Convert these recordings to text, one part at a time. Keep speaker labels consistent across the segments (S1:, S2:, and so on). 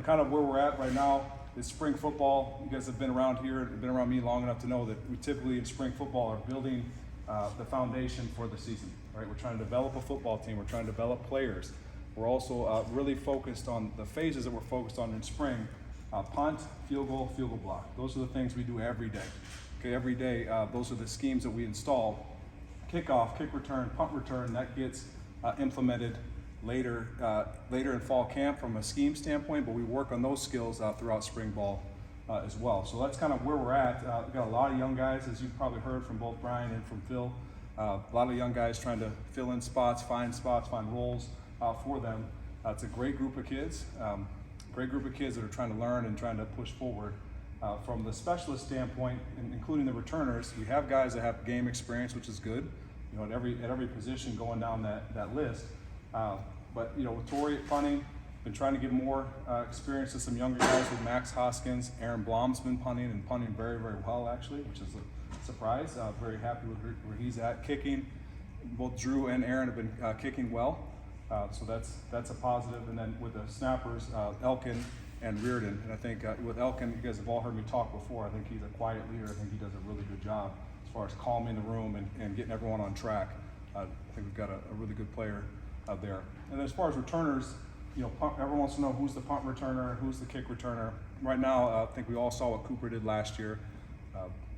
S1: kind of where we're at right now is spring football. You guys have been around here, been around me long enough to know that we typically in spring football are building the foundation for the season, right? We're trying to develop a football team. We're trying to develop players. We're also really focused on the phases that we're focused on in spring. Punt, field goal block. Those are the things we do every day. Okay, every day, those are the schemes that we install. Kickoff, kick return, punt return, that gets implemented later in fall camp from a scheme standpoint, but we work on those skills throughout spring ball as well. So that's kind of where we're at. We've got a lot of young guys, as you've probably heard from both Brian and from Phil. A lot of young guys trying to fill in spots, find roles for them. It's a great group of kids. Great group of kids that are trying to learn and trying to push forward. From the specialist standpoint, including the returners, we have guys that have game experience, which is good. You know, at every position going down that list. But you know, with Tori at punting, been trying to give more experience to some younger guys with Max Hoskins. Aaron Blom's been punting very, very well actually, which is a surprise. Very happy with where he's at. Kicking, both Drew and Aaron have been kicking well. So that's a positive. And then with the snappers, Elkin and Reardon. And I think with Elkin, you guys have all heard me talk before. I think he's a quiet leader. I think he does a really good job as far as calming the room and getting everyone on track. I think we've got a really good player out there. And as far as returners, you know, everyone wants to know who's the punt returner, who's the kick returner. Right now, I think we all saw what Cooper did last year.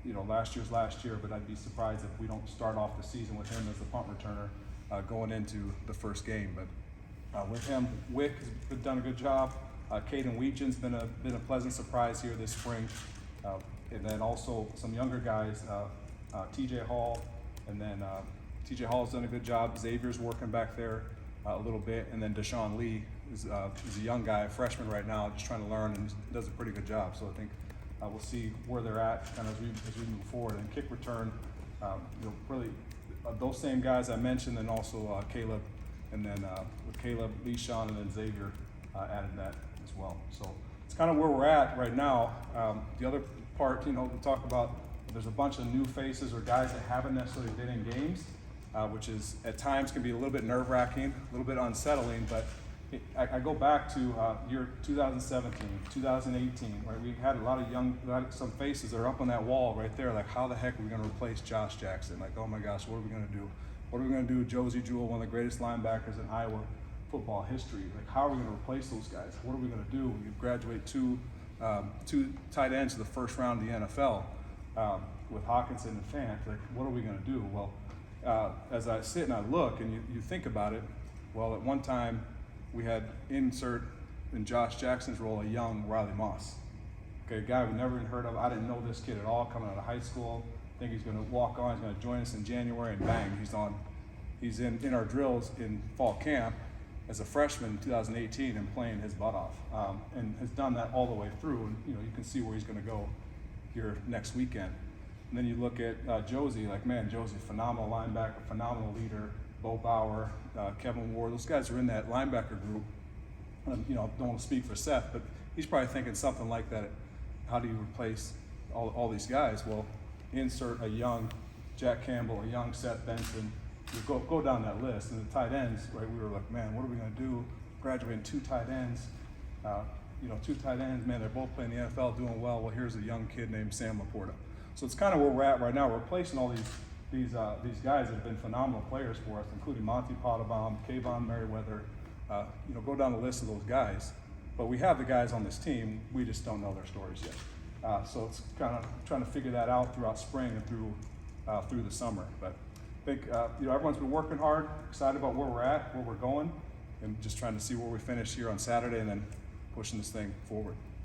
S1: You know, last year's last year, but I'd be surprised if we don't start off the season with him as the punt returner going into the first game. But with him, Wick has done a good job. Caden Weechen's been a pleasant surprise here this spring. And then also some younger guys, TJ Hall, and then TJ Hall's done a good job. Xavier's working back there a little bit, and then Deshaun Lee is a young guy, a freshman right now, just trying to learn and does a pretty good job. So I think we'll see where they're at kind of as we move forward. And kick return, you know, really those same guys I mentioned, and also Caleb, and then with Caleb, Leishon, and then Xavier added that as well. So it's kind of where we're at right now. The other part, you know, we talk about there's a bunch of new faces or guys that haven't necessarily been in games, which is at times can be a little bit nerve-wracking, a little bit unsettling, but I go back to year 2017, 2018, right? We had a lot of some faces that are up on that wall right there, like how the heck are we gonna replace Josh Jackson? Like, oh my gosh, what are we gonna do? What are we gonna do with Josie Jewell, one of the greatest linebackers in Iowa football history? Like, how are we gonna replace those guys? What are we gonna do when you graduate two tight ends to the first round of the NFL with Hawkinson and Fant? Like, what are we gonna do? Well, as I sit and I look and you think about it, well, at one time we had insert in Josh Jackson's role a young Riley Moss. Okay, a guy we never even heard of. I didn't know this kid at all coming out of high school. I think he's gonna walk on, he's gonna join us in January, and bang, he's in our drills in fall camp as a freshman in 2018 and playing his butt off, and has done that all the way through. And you know, you can see where he's gonna go here next weekend. And then you look at Josie, like, man, Josie, phenomenal linebacker, phenomenal leader. Bo Bauer, Kevin Ward, those guys are in that linebacker group. You know, don't want to speak for Seth, but he's probably thinking something like that. How do you replace all these guys? Well, insert a young Jack Campbell, a young Seth Benson. You go down that list. And the tight ends, right, we were like, man, what are we going to do? Graduating two tight ends. You know, two tight ends, man, they're both playing the NFL, doing well. Well, here's a young kid named Sam Laporta. So it's kind of where we're at right now. We're replacing all these guys that have been phenomenal players for us, including Monty Potabom, Kayvon Merriweather. You know, go down the list of those guys. But we have the guys on this team. We just don't know their stories yet. So it's kind of trying to figure that out throughout spring and through the summer. But I think you know, everyone's been working hard, excited about where we're at, where we're going, and just trying to see where we finish here on Saturday, and then pushing this thing forward.